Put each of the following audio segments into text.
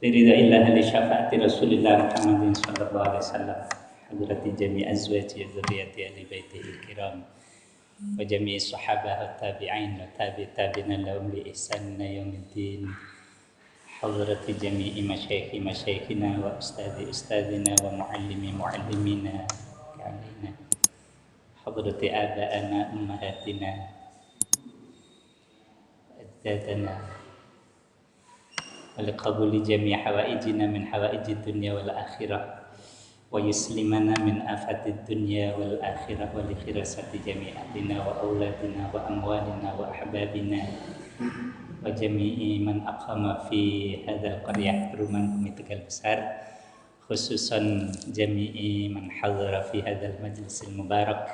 liridaillahi li syafaati Rasulillah Muhammadin sallallahu alaihi wasallam hadrati jami' azwaji dzurriyyati ahli baitihil kiram wa jami' sahabah wa tabi'in wa tabi'in lahum bi ihsan ila yaumiddin hadrati jami'i masyaykhina wa ustadina wa muallimina ka'alina hadrati aba'ana ummahatina ajdadana ولقبول جميع حوائجنا من حوائج الدنيا والآخرة ويسلمنا من آفات الدنيا والآخرة ولخراسة جميع أهلنا وأولادنا وأموالنا وأحبابنا وجميع من أقام في هذا القرية Perumahan Bumi Tegal Besar, khususan جميع من حضر في هذا المجلس المبارك.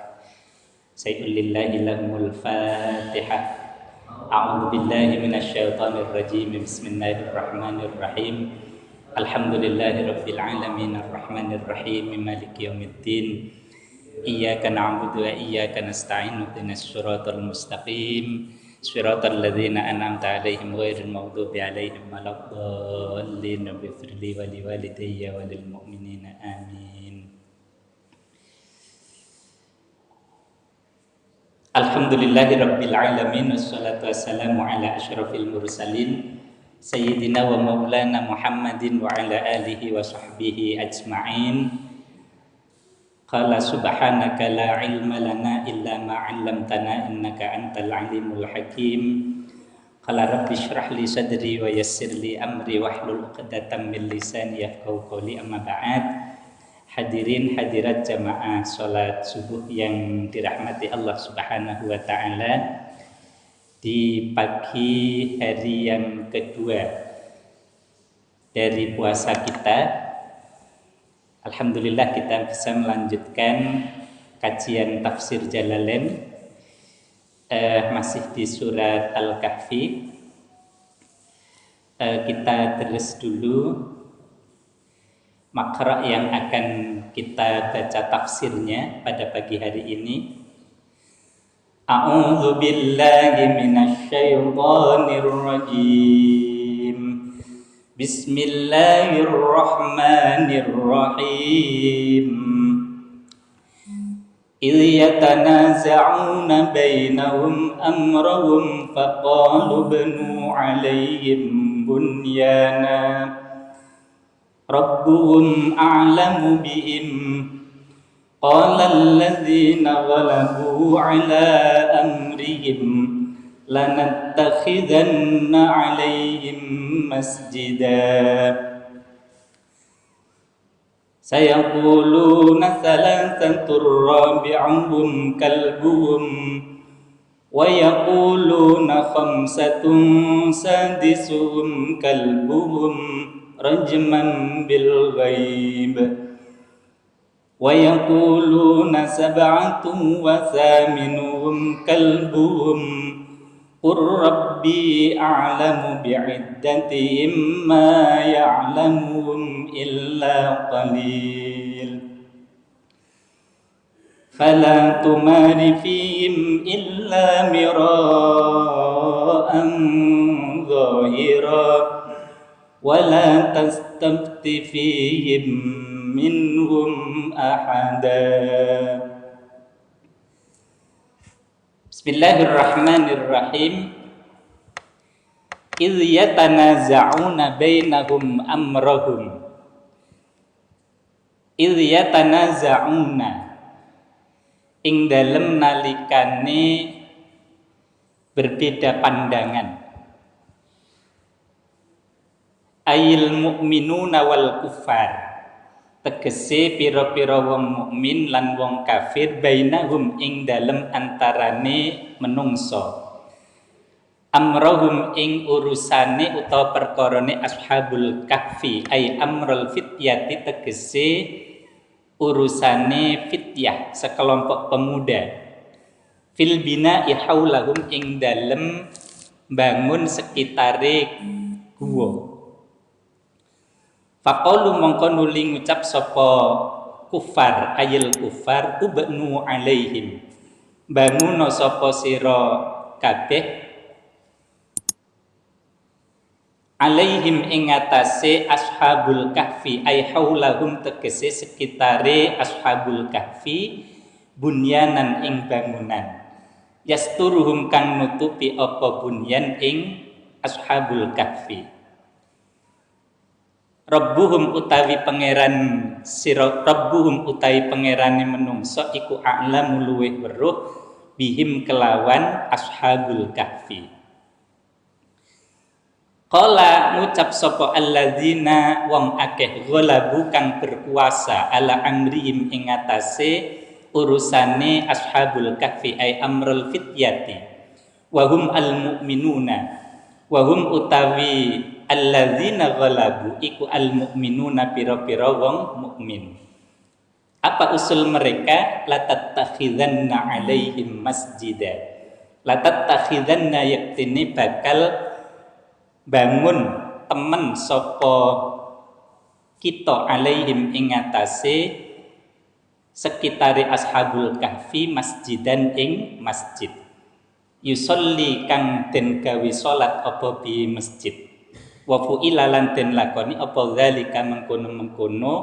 سيقول لله لهم الفاتحة. A'udzu billahi minasyaitonir rajim. Bismillahirrahmanirrahim. Alhamdulillahirabbil alamin arrahmanir rahim maliki yaumiddin. Iyyaka na'budu wa iyyaka nasta'in ihdinas siratal mustaqim siratal ladzina an'amta 'alaihim ghairil maghdubi 'alaihim waladdallin. Ighfirli wa liwalidayya wa lil mu'minina amin. Alhamdulillahirabbil alamin wassalatu wassalamu ala asyrafil mursalin sayyidina wa maulana Muhammadin wa ala alihi wa sahbihi ajma'in. Qala subhanaka la ilma lana illa ma 'allamtana innaka antal alimul hakim. Qala rabbi shrah li sadri wa yassir li amri wahlul 'uqdatam min lisani yafqahu qawli. Amma ba'd. Hadirin hadirat jamaah salat subuh yang dirahmati Allah Subhanahu wa taala, di pagi hari yang kedua dari puasa kita, alhamdulillah kita bisa melanjutkan kajian tafsir Jalalain, masih di surat Al-Kahfi. Kita terus dulu makra yang akan kita baca tafsirnya pada pagi hari ini. A'udzu billahi minasyaitonir rajim. Bismillahirrahmanirrahim. Idh yatanaza'una bainahum amrahum faqalu banu 'alaihim bunyana Rabbuhum a'lamu bihim qala alladhina ghalabu 'ala amrihim lanattakhidanna 'alaihim masjida sayaquluna thalathatur rabi'uhum kalbuhum wa yaquluna khamsatun sadisuhum kalbuhum rajman bil ghaib wa yaquluna sab'atun wa thaminuhum kalbuhum qur rabbi a'lamu bi'iddatihim ma ya'lamuhum illa qalil fala tumari fihim illa mira'an zahira wala tastafti fihim minhum ahada. Bismillahirrahmanirrahim. Idh yatanaza'una bainahum amrahum. Idh yatanaza'una, ing dalem nalikane berbeda pandangan, ayil mu'minuna wal kuffar, tegese pira-pira wong mukmin lan wong kafir, bainahum ing dalem antarane menungso, amrohum ing urusane utawa perkarane ashabul kahfi, ay amrul fityati, tegese urusane fityah, sekelompok pemuda, fil bina'i haulahum ing dalem bangun sekitare guwa. Faqalu mongko nuli ngucap sapa kufar, ayil kufar, ubnu alaihim, bangun sapa sira kabeh alaihim ing atase ashabul kahfi ay haulahum tegese sekitare ashabul kahfi bunyanan ing bangunan yasturuhum kang nutupi apa bunyan ing ashabul kahfi rabbuhum utawi pangeran sira rabbuhum utawi pangerane menungso iku a'lamu luweh weruh bihim kelawan ashabul kahfi. Qala ngucap sapa alladzina wong akeh ghalabu kang berkuasa ala amrihim ing atase urusane ashabul kahfi ay amrul fityati wa hum al mu'minuna wa hum utawi alladzina ghalabu iku al mu'minuna pira-pira wong mukmin. Apa usul mereka? Latattakhidhanna alaihim masjida, latattakhidhanna yaktini bakal bangun temen sapa kita alaihim ing atase sekitare ashabul kahfi masjidan ing masjid yusolli kang den gawe salat apa bi masjid wa fu'ila lan den lakoni apa zalika mengkono-mengkono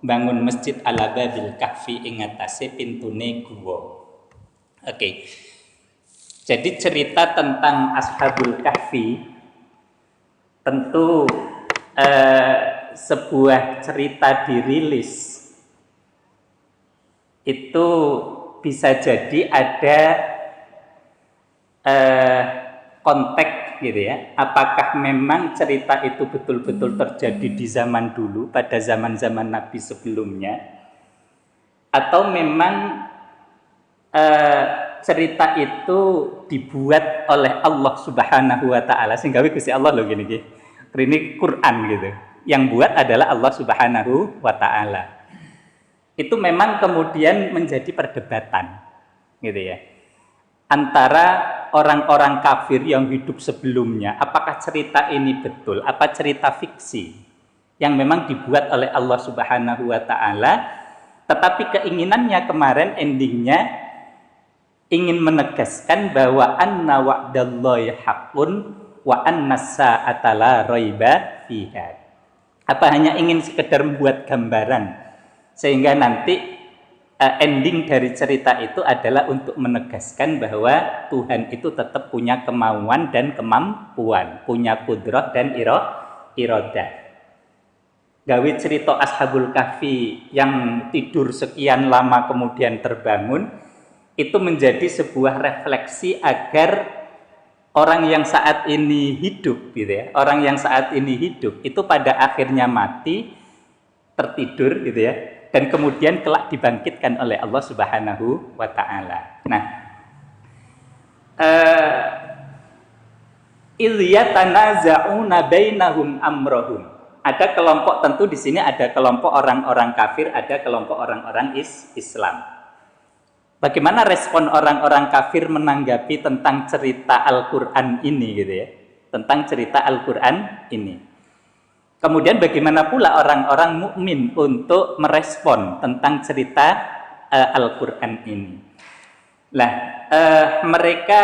bangun masjid ala babil kahfi ing atase pintune guwa. Oke. Jadi cerita tentang ashabul kahfi tentu sebuah cerita dirilis itu bisa jadi ada konteks gitu ya. Apakah memang cerita itu betul-betul terjadi di zaman dulu pada zaman-zaman Nabi sebelumnya, atau memang cerita itu dibuat oleh Allah Subhanahu wa taala sehingga Gusti Allah loh gini. Ini Quran gitu. Yang buat adalah Allah Subhanahu wa taala. Itu memang kemudian menjadi perdebatan gitu ya. Antara orang-orang kafir yang hidup sebelumnya, apakah cerita ini betul, apa cerita fiksi yang memang dibuat oleh Allah Subhanahu wa taala, tetapi keinginannya kemarin endingnya ingin menegaskan bahwa anna wa'dallahi haqqun wa anna sa'ata la raiba fiha. Apa hanya ingin sekedar membuat gambaran sehingga nanti ending dari cerita itu adalah untuk menegaskan bahwa Tuhan itu tetap punya kemauan dan kemampuan, punya kudrah dan iradah. Gawe cerita ashabul kahfi yang tidur sekian lama kemudian terbangun itu menjadi sebuah refleksi agar orang yang saat ini hidup gitu ya, orang yang saat ini hidup itu pada akhirnya mati, tertidur gitu ya, dan kemudian kelak dibangkitkan oleh Allah Subhanahu wa taala. Nah, ilyatanaza'una bainahum amrahum. Ada kelompok, tentu di sini ada kelompok orang-orang kafir, ada kelompok orang-orang Islam. Bagaimana respon orang-orang kafir menanggapi tentang cerita Al-Quran ini gitu ya, tentang cerita Al-Quran ini. Kemudian bagaimana pula orang-orang mukmin untuk merespon tentang cerita Al-Quran ini. Lah, mereka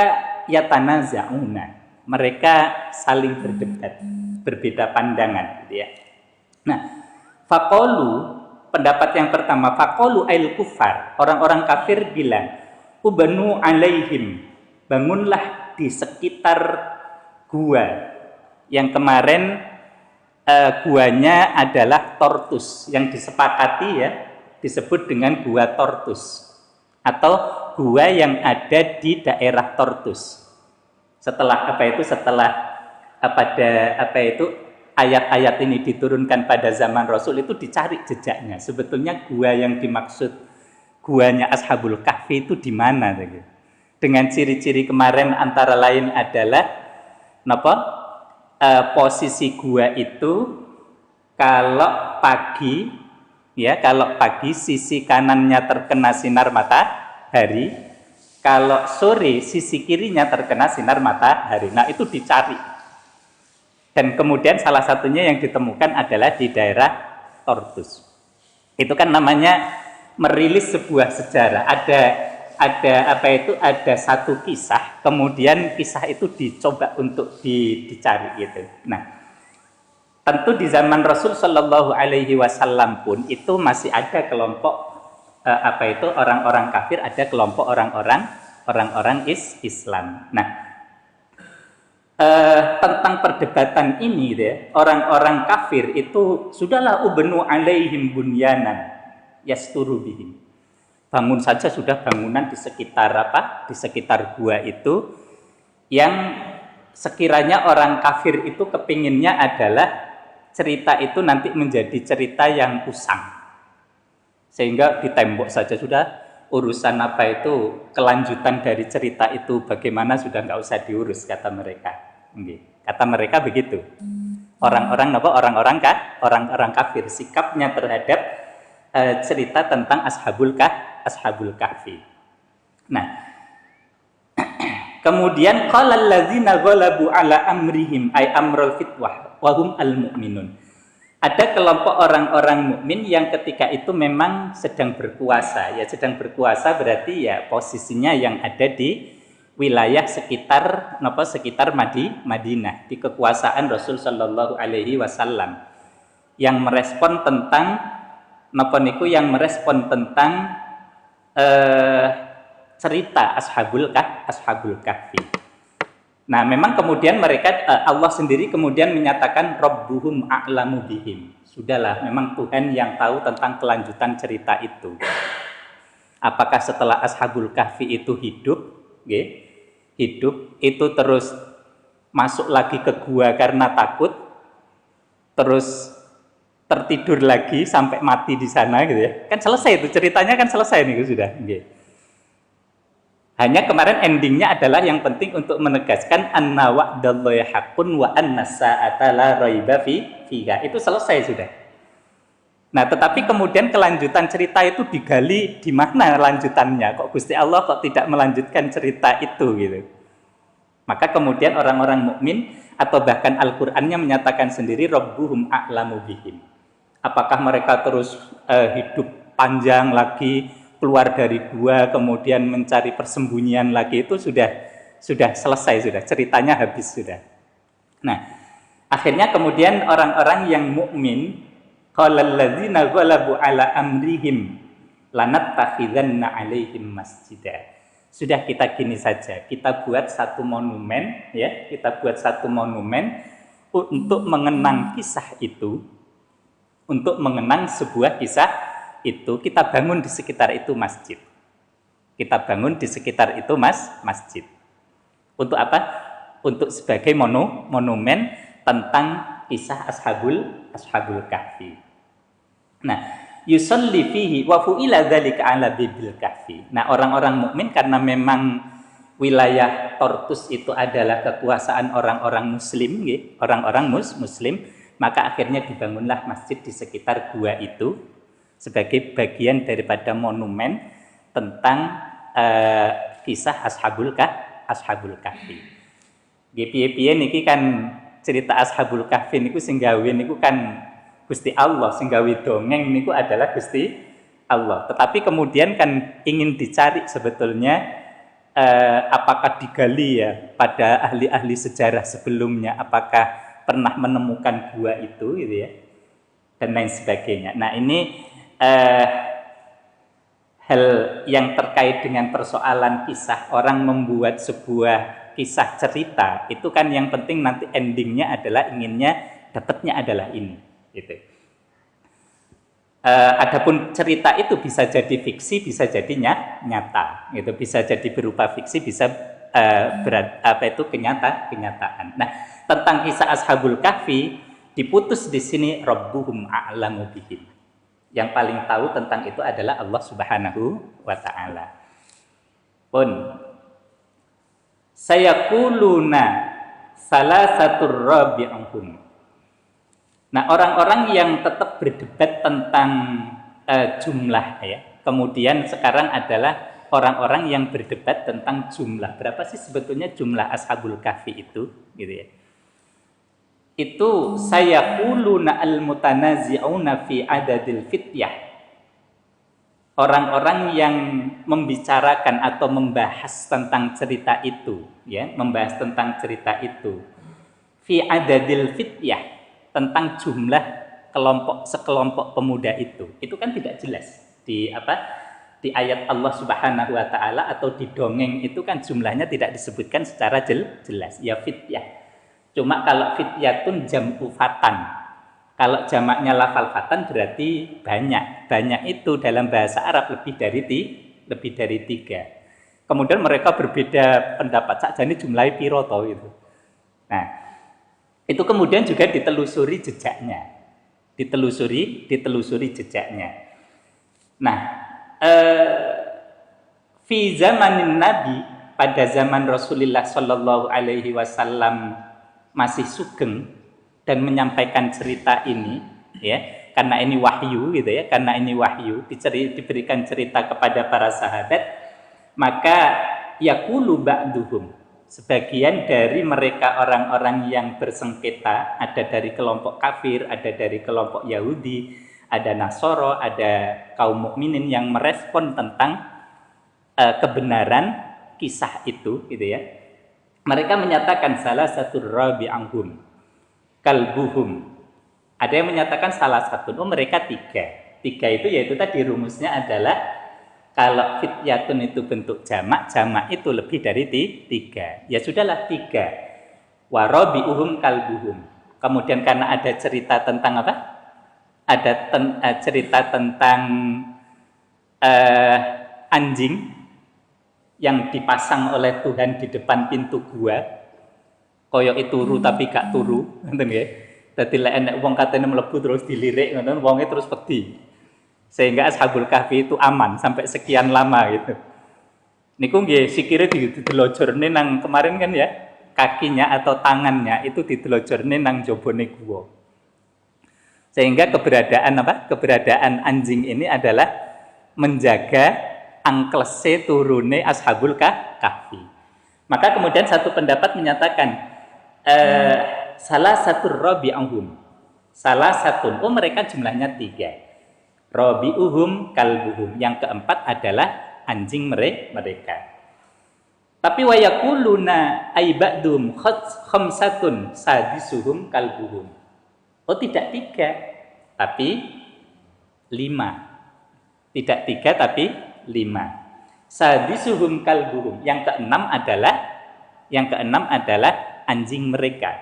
yatanaza'una, mereka saling berdebat, berbeda pandangan gitu ya. Nah, faqalu, pendapat yang pertama, faqalu ail kufar, orang-orang kafir bilang, ubanu alaihim, bangunlah di sekitar gua yang kemarin guanya adalah Tortus, yang disepakati ya disebut dengan gua Tortus atau gua yang ada di daerah Tortus. Setelah ayat-ayat ini diturunkan pada zaman Rasul itu dicari jejaknya. Sebetulnya gua yang dimaksud guanya Ashabul Kahfi itu di mana? Dengan ciri-ciri kemarin antara lain adalah posisi gua itu kalau pagi sisi kanannya terkena sinar matahari, kalau sore sisi kirinya terkena sinar matahari. Nah, itu dicari. Dan kemudian salah satunya yang ditemukan adalah di daerah Tortus. Itu kan namanya merilis sebuah sejarah. Ada satu kisah, kemudian kisah itu dicoba untuk dicari gitu. Nah, Tentu di zaman Rasul Shallallahu Alaihi Wasallam pun itu masih ada kelompok orang-orang kafir, ada kelompok orang-orang Islam. Nah, tentang perdebatan ini deh, orang-orang kafir itu sudahlah ubnu alaihim bunyanan yasturu bihim. Bangun saja sudah bangunan di sekitar di sekitar gua itu, yang sekiranya orang kafir itu kepinginnya adalah cerita itu nanti menjadi cerita yang usang, sehingga di tembok saja sudah urusan kelanjutan dari cerita itu bagaimana sudah nggak usah diurus, kata mereka. Kata mereka begitu. Orang-orang kafir sikapnya terhadap cerita tentang Ashabul Kahfi. Nah, kemudian qalal ladzina ghalabu ala amrihim ay amrul fitwah wa hum al mu'minun. Ada kelompok orang-orang mukmin yang ketika itu memang sedang berkuasa. Ya, sedang berkuasa berarti ya posisinya yang ada di wilayah sekitar Madinah, di kekuasaan Rasul sallallahu alaihi wasallam, yang merespon tentang cerita Ashabul Kahfi. Nah, memang kemudian Allah sendiri kemudian menyatakan Rabbuhum a'lamu bihim. Sudahlah, memang Tuhan yang tahu tentang kelanjutan cerita itu. Apakah setelah Ashabul Kahfi itu hidup itu terus masuk lagi ke gua karena takut, terus tertidur lagi sampai mati di sana gitu ya. Kan selesai itu ceritanya, kan selesai nih sudah. Hanya kemarin endingnya adalah yang penting untuk menegaskan anna wa'dallahi haqqun wa anna sa'ata la raiba fiha. Itu selesai sudah. Nah, tetapi kemudian kelanjutan cerita itu digali di mana lanjutannya. Kok Gusti Allah kok tidak melanjutkan cerita itu gitu. Maka kemudian orang-orang mukmin atau bahkan Al-Qur'annya menyatakan sendiri Rabbuhum a'lamu bihim. Apakah mereka terus hidup panjang lagi, keluar dari gua, kemudian mencari persembunyian lagi, itu sudah selesai, sudah ceritanya habis sudah. Nah, akhirnya kemudian orang-orang yang mukmin, qalal ladzina ghalabu ala amrihim lanattakhizanna alaihim masjidah. Sudah, kita gini saja, kita buat satu monumen ya, untuk mengenang kisah itu. Untuk mengenang sebuah kisah itu, kita bangun di sekitar itu masjid. Masjid. Untuk apa? Untuk sebagai monumen tentang kisah Ashabul Kahfi. Nah, yusalli fihi wa fu'ila dzalika ala bibil kahfi. Nah, orang-orang mukmin karena memang wilayah Tartus itu adalah kekuasaan orang-orang muslim, muslim, maka akhirnya dibangunlah masjid di sekitar gua itu sebagai bagian daripada monumen tentang kisah Ashabul Kahfi. Piye-piye niki kan cerita Ashabul Kahfi niku sing gawe niku kan Gusti Allah, sing gawe dongeng niku adalah Gusti Allah. Tetapi kemudian kan ingin dicari sebetulnya apakah digali ya pada ahli-ahli sejarah sebelumnya, apakah pernah menemukan gua itu gitu ya, dan lain sebagainya. Nah, ini hal yang terkait dengan persoalan kisah. Orang membuat sebuah kisah cerita itu kan yang penting nanti endingnya adalah dapatnya adalah ini gitu. Adapun cerita itu bisa jadi fiksi, bisa jadi nyata gitu, bisa jadi berupa fiksi, bisa kenyataan. Nah, tentang kisah Ashabul Kahfi diputus di sini Rabbuhum a'lamu bihim. Yang paling tahu tentang itu adalah Allah Subhanahu wa taala. Pun sayaquluna salasatur rabi'uhum. Nah, orang-orang yang tetap berdebat tentang jumlah ya. Kemudian sekarang adalah orang-orang yang berdebat tentang jumlah. Berapa sih sebetulnya jumlah Ashabul Kahfi itu gitu ya. Itu sayaquluna al-mutanazi'una fi adadil fityah. Orang-orang yang membicarakan atau membahas tentang cerita itu ya, membahas tentang cerita itu fi adadil fityah, tentang jumlah sekelompok pemuda itu kan tidak jelas di di ayat Allah Subhanahu wa taala atau di dongeng itu kan jumlahnya tidak disebutkan secara jelas. Ya fityah. Cuma kalau fityatun jam'u fatan. Kalau jamaknya lafal fatan berarti banyak. Banyak itu dalam bahasa Arab lebih dari 3. Kemudian mereka berbeda pendapat sakjane jumlahe piro to itu. Nah, itu kemudian juga ditelusuri jejaknya. Ditelusuri jejaknya. Nah, fi zamanin Nabi, pada zaman Rasulullah Shallallahu Alaihi Wasallam masih sugeng dan menyampaikan cerita ini, ya, karena ini wahyu, gitu ya, karena ini wahyu diberikan cerita kepada para sahabat, maka yaqulu ba'duhum, sebagian dari mereka orang-orang yang bersengketa, ada dari kelompok kafir, ada dari kelompok Yahudi, ada Nasoro, ada kaum mukminin yang merespon tentang kebenaran kisah itu, gitu ya. Mereka menyatakan salah satu rabi'anhum kalbuhum. Ada yang menyatakan salah satu. Mereka 3. 3 itu yaitu tadi rumusnya adalah kalau fityatun itu bentuk jamak itu lebih dari 3. Ya sudahlah 3. Wa rabi'uhum kalbuhum. Kemudian karena ada cerita tentang apa? Ada cerita tentang anjing yang dipasang oleh Tuhan di depan pintu gua, koyok turu tapi gak turu, ngoten nggih. Dadi lek enek wong katene mlebu terus dilirik ngoten, wonge terus wedi. Sehingga Ashabul Kahfi itu aman sampai sekian lama gitu. Niku nggih sikire didelojorne nang kemarin kan ya, kakinya atau tangannya itu didelojorne nang jobone gua. Sehingga keberadaan anjing ini adalah menjaga angklese turune Ashabul Kahfi. Maka kemudian satu pendapat menyatakan salah satu rabi'uhum. Salah satu, mereka jumlahnya 3. Rabi'uhum kalbuhum. Yang keempat adalah anjing mereka. Tapi wa yaquluna ay ba'dum khamsatun sadisuhum kalbuhum. Oh, tidak 3, tapi 5. Tidak 3 tapi 5. Sadisuhum kalbuhum. Yang keenam adalah anjing mereka.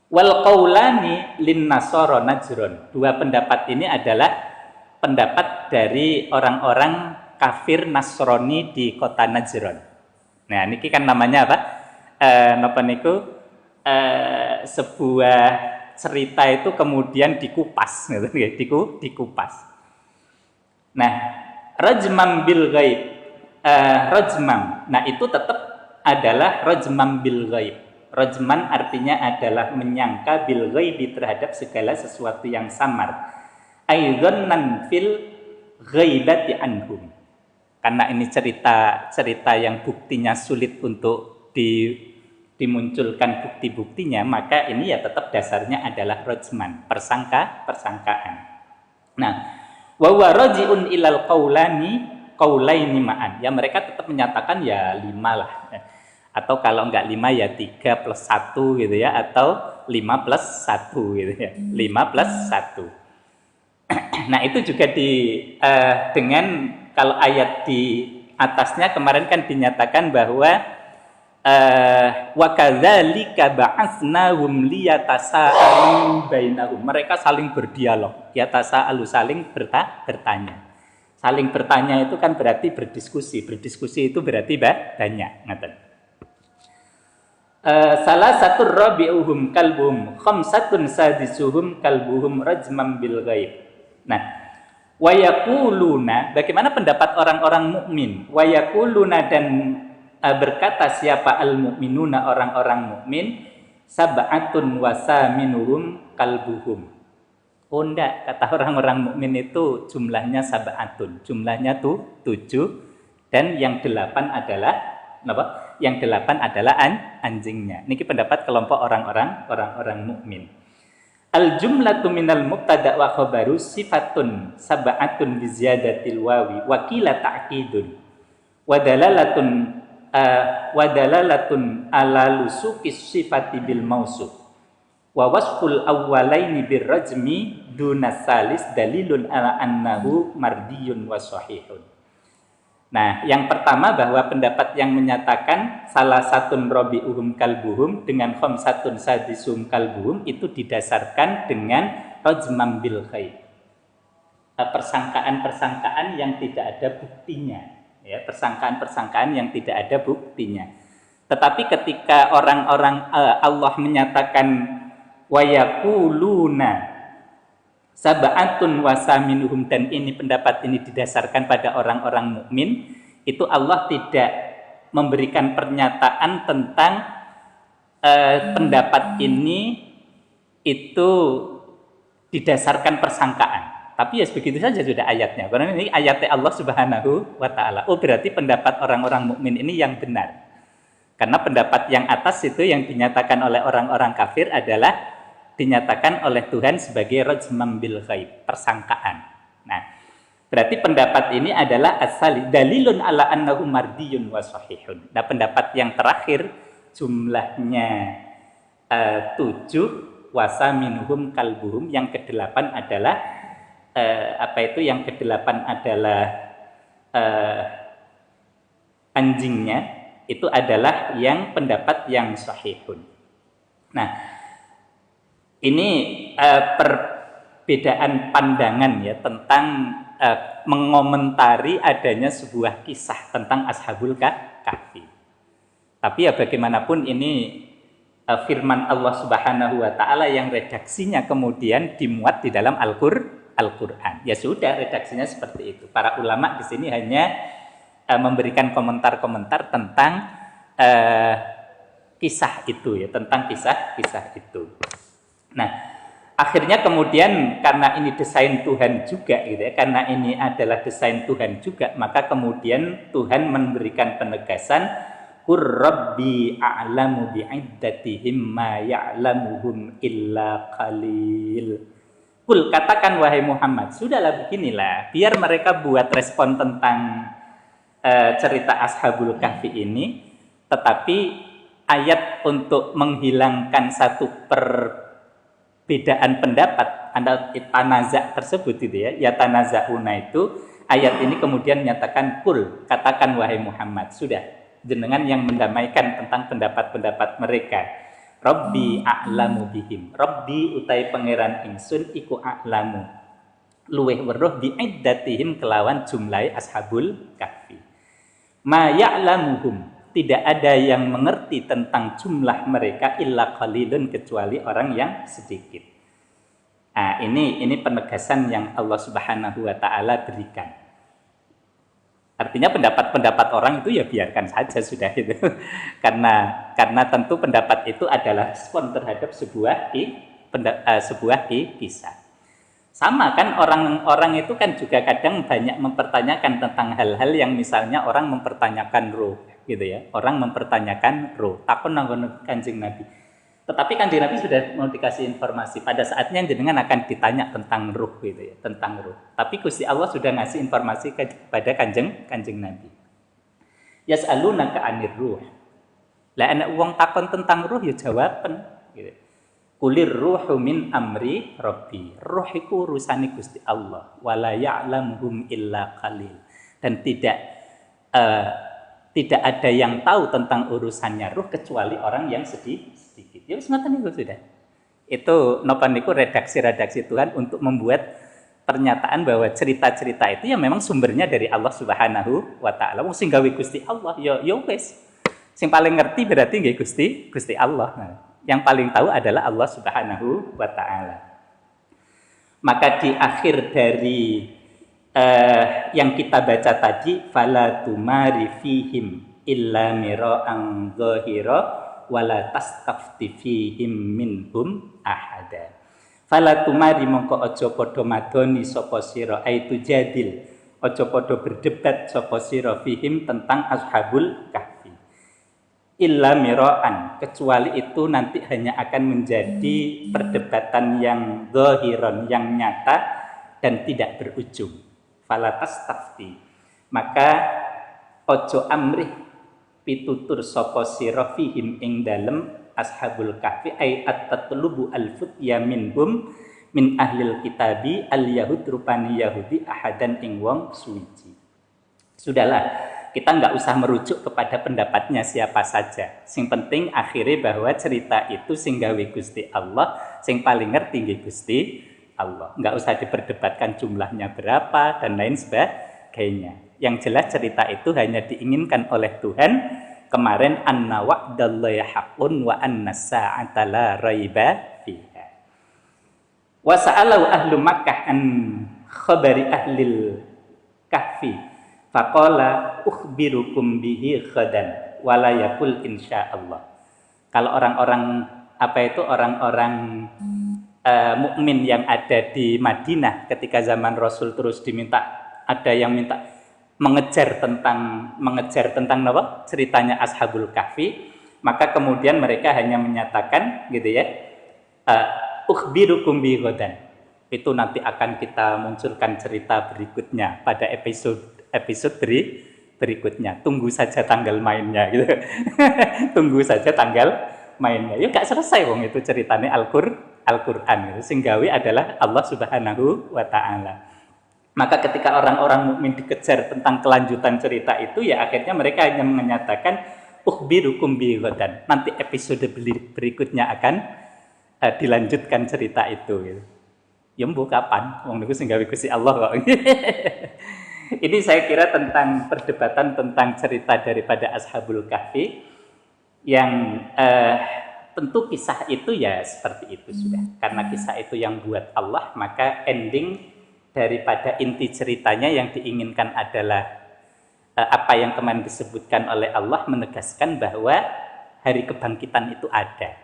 Wal qaulani lin nasara najron. 2 pendapat ini adalah pendapat dari orang-orang kafir Nasrani di kota Najron. Nah, niki kan namanya apa? Napa niku? Sebuah cerita itu kemudian dikupas, gitu, dikupas. Nah, rajmam bil ghaib, rajmam. Nah, itu tetap adalah rajmam bil ghaib. Rajman artinya adalah menyangka bil ghaibi terhadap segala sesuatu yang samar. Aidzannan fil ghaibati anhum. Karena ini cerita yang buktinya sulit untuk dimunculkan bukti-buktinya, maka ini ya tetap dasarnya adalah rajman, persangkaan. Nah, wa warajiun ilal qaulaini ma'an. Ya mereka tetap menyatakan ya 5 lah. Atau kalau enggak 5 ya 3 plus 1 gitu ya, atau 5 plus 1 gitu ya. 5 plus 1. Nah, itu juga dengan kalau ayat di atasnya kemarin kan dinyatakan bahwa wa kadzalika ba'atsnahum liyatasaalu bainahum. Mereka saling berdialog, yatasaalu, saling bertanya. Saling bertanya itu kan berarti berdiskusi. Berdiskusi itu berarti banyak, ngaten. Salah satu rabi'uhum kalbuhum khamsatun sadisuhum kalbuhum rajman bil ghaib. Nah, wa yaquluna, bagaimana pendapat orang-orang mukmin? Wa yaquluna, dan berkata siapa al-mu'minuna, orang-orang mukmin, sab'atun wa saminuhum kalbuhum. Oh enggak, kata orang-orang mukmin itu jumlahnya sab'atun. Jumlahnya tuh 7 dan yang 8 adalah apa? Yang 8 adalah anjingnya. Niki pendapat kelompok orang-orang mukmin. Al-jumlatu minal mubtada' wa khabaru sifatun sab'atun bi ziyadatil wawi wa qila ta'kidun wa dalalatun ala lusuqis sifati bil mausuf. Wa wasful awwalaini birrajmi dunas salis dalilun ala annahu mardiyun wa sahihun. Nah, yang pertama bahwa pendapat yang menyatakan salah satun robi'uhum kalbuhum dengan khamsatun sadisum kalbuhum itu didasarkan dengan rajmam bil ghaib. Persangkaan-persangkaan yang tidak ada buktinya, ya, persangkaan-persangkaan yang tidak ada buktinya. Tetapi ketika orang-orang Allah menyatakan wa yaquluna sab'atun wasaminuhum, dan ini pendapat ini didasarkan pada orang-orang mukmin, itu Allah tidak memberikan pernyataan tentang pendapat ini itu didasarkan persangkaan. Tapi ya begitu saja sudah ayatnya. Karena ini ayatnya Allah Subhanahu wa taala. Oh, berarti pendapat orang-orang mukmin ini yang benar. Karena pendapat yang atas itu yang dinyatakan oleh orang-orang kafir adalah dinyatakan oleh Tuhan sebagai rajmam bil ghaib, persangkaan. Nah, berarti pendapat ini adalah asal dalilun ala annahu mardiyun wa sahihun. Nah, pendapat yang terakhir jumlahnya 7, wasaminuhum kalbuhum, yang ke-8 adalah yang ke-8 adalah anjingnya, itu adalah yang pendapat yang sahihun. Nah, ini perbedaan pandangan ya tentang mengomentari adanya sebuah kisah tentang Ashabul Kahfi. Tapi ya bagaimanapun ini firman Allah Subhanahu wa taala yang redaksinya kemudian dimuat di dalam Al-Qur'an. Ya sudah, redaksinya seperti itu. Para ulama di sini hanya memberikan komentar-komentar tentang kisah itu ya, tentang kisah-kisah itu. Nah, akhirnya kemudian karena ini desain Tuhan juga gitu ya, karena ini adalah desain Tuhan juga, maka kemudian Tuhan memberikan penegasan Rabbi a'lamu bi'iddatihim ma ya'lamuhum illa qalil. Kul, katakan wahai Muhammad, sudahlah beginilah, biar mereka buat respon tentang cerita Ashabul Kahfi ini, tetapi ayat untuk menghilangkan satu perbedaan pendapat antara tanaza tersebut itu ya tanazauna itu, ayat ini kemudian menyatakan kul, katakan wahai Muhammad, sudah, jenengan yang mendamaikan tentang pendapat-pendapat mereka. Rabbi a'lamu bihim, Rabbi utai pangeran ingsun iku a'lamu luweh weruh bi'iddatihim kelawan jumlah Ashabul Kahfi. Ma ya'lamuhum, tidak ada yang mengerti tentang jumlah mereka illa qalilun, kecuali orang yang sedikit. Nah, ini penegasan yang Allah Subhanahu wa taala berikan. Artinya pendapat-pendapat orang itu ya biarkan saja sudah itu. karena tentu pendapat itu adalah respon terhadap sebuah kisah. Sama kan, orang-orang itu kan juga kadang banyak mempertanyakan tentang hal-hal yang misalnya orang mempertanyakan roh gitu ya. Orang mempertanyakan roh. Takon nang Kanjeng Nabi. Tetapi Kanjeng Nabi sudah mau dikasih informasi pada saatnya jenengan akan ditanya tentang ruh gitu ya, tentang ruh. Tapi Gusti Allah sudah ngasih informasi kepada Kanjeng Nabi. Yas'alunaka 'anir ruh. Lah anak wong takon tentang ruh ya jawaban gitu. Kulir ruhu min amri rabbi. Ruh iku urusane Gusti Allah, wala ya'lamuhum illa qalil. Dan tidak ada yang tahu tentang urusannya ruh kecuali orang yang sedikit. Ya wis ngoten niku sudah. Itu napa niku redaksi Tuhan untuk membuat pernyataan bahwa cerita-cerita itu ya memang sumbernya dari Allah Subhanahu wa taala. Wong sing gawe Gusti Allah ya wis. Sing paling ngerti berarti nggih Gusti Allah. Nah, yang paling tahu adalah Allah Subhanahu wa taala. Maka di akhir dari yang kita baca tadi, fala tumari fihim illa mira'an zahira wala tastafti fihim minhum ahada. Fala tumari mongko aja padha madoni sapa sira, aitu jadil, aja padha berdebat sapa sira fihim tentang Ashabul Kahfi. Illa mira'an, kecuali itu nanti hanya akan menjadi perdebatan yang zahiran, yang nyata dan tidak berujung. Fala tastafti, maka ojo amrih pitutur sapa sira fihim ing dalem ashabul kahfi ay at-tatlubu al-futya minhum min ahlil kitabi al-yahud rupani yahudi ahadan ing wong suwiji. Sudahlah, kita nggak usah merujuk kepada pendapatnya siapa saja. Sing penting akhirnya bahwa cerita itu sing gawe Gusti Allah, sing paling ngerti nggih Gusti Allah. Nggak usah diperdebatkan jumlahnya berapa dan lain sebagainya. Yang jelas cerita itu hanya diinginkan oleh Tuhan. Kemarin anna wa'dallahi haqqun wa anna sa'ata la raiba fiha. Wa sa'alau ahlu Makkah an khabari ahlil kahfi faqala ukhbirukum bihi ghadan wala yakul insyaallah. Kalau orang-orang orang-orang mukmin yang ada di Madinah ketika zaman Rasul terus diminta, ada yang minta mengejar tentang apa? Ceritanya Ashabul Kahfi, maka kemudian mereka hanya menyatakan gitu ya, ukhbirukum bihi ghadan. Itu nanti akan kita munculkan cerita berikutnya pada episode berikutnya. Tunggu saja tanggal mainnya gitu. Tunggu saja tanggal mainnya. Ya gak selesai wong itu ceritanya Al-Qur'an gitu. Sing gawe adalah Allah Subhanahu wa taala. Maka ketika orang-orang mukmin dikejar tentang kelanjutan cerita itu, ya akhirnya mereka hanya menyatakan ukhbirukum bi ghadan. Nanti episode berikutnya akan dilanjutkan cerita itu gitu. Ya mbuh kapan wong niku sing gawe Gusti Allah kok. Ini saya kira tentang perdebatan tentang cerita daripada Ashabul Kahfi yang tentu kisah itu ya seperti itu sudah. Karena kisah itu yang buat Allah, maka ending daripada inti ceritanya yang diinginkan adalah apa yang kemarin disebutkan oleh Allah, menegaskan bahwa hari kebangkitan itu ada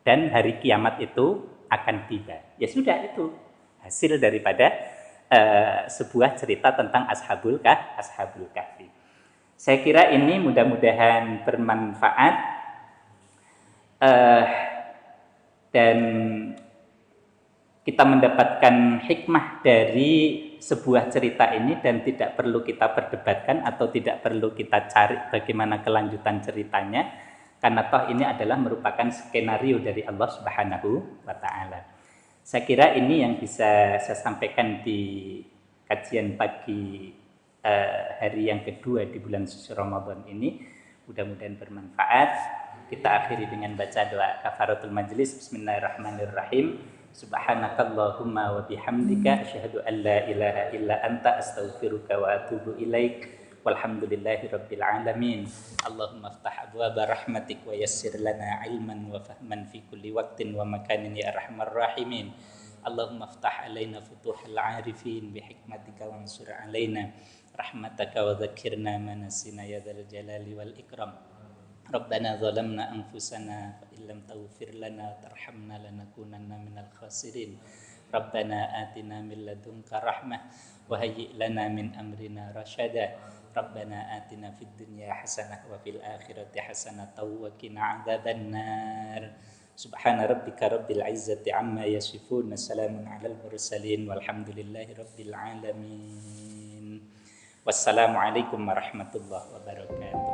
dan hari kiamat itu akan tiba. Ya sudah, itu hasil daripada sebuah cerita tentang Ashabul Kahfi. Saya kira ini mudah-mudahan bermanfaat dan kita mendapatkan hikmah dari sebuah cerita ini, dan tidak perlu kita perdebatkan atau tidak perlu kita cari bagaimana kelanjutan ceritanya, karena toh ini adalah merupakan skenario dari Allah Subhanahu wa taala. Saya kira ini yang bisa saya sampaikan di kajian pagi hari yang kedua di bulan suci Ramadan ini. Mudah-mudahan bermanfaat. Kita akhiri dengan baca doa kafaratul majelis. Bismillahirrahmanirrahim. Subhanakallahumma wa bihamdika asyhadu an la ilaha illa anta astaghfiruka wa atubu ilaik. Walhamdulillahi rabbil alamin. Allahumma aftah abwaba rahmatik wa yassir lana ilman wa fahman fi kulli waqtin wa makanin ya arhamar rahimin. Allahumma aftah alaina futuhal arifin bi hikmatika wa ansur alaina rahmataka wa dhakkirna ma nasina ya dzal jalali wal ikram. Rabbana zalamna anfusana fa illam taghfir lana tarhamna lanakunanna minal khasirin. Rabbana atina min ladunka rahmah wa hayyi' lana min amrina rasyada. Rabbana atina fid dunya hasanah wa fil akhirati hasanah wa qina adzabannar. Subhana rabbika rabbil izzati amma yasifun. Salamun alal mursalin walhamdulillahi rabbil alamin. Wassalamualaikum warahmatullahi wabarakatuh.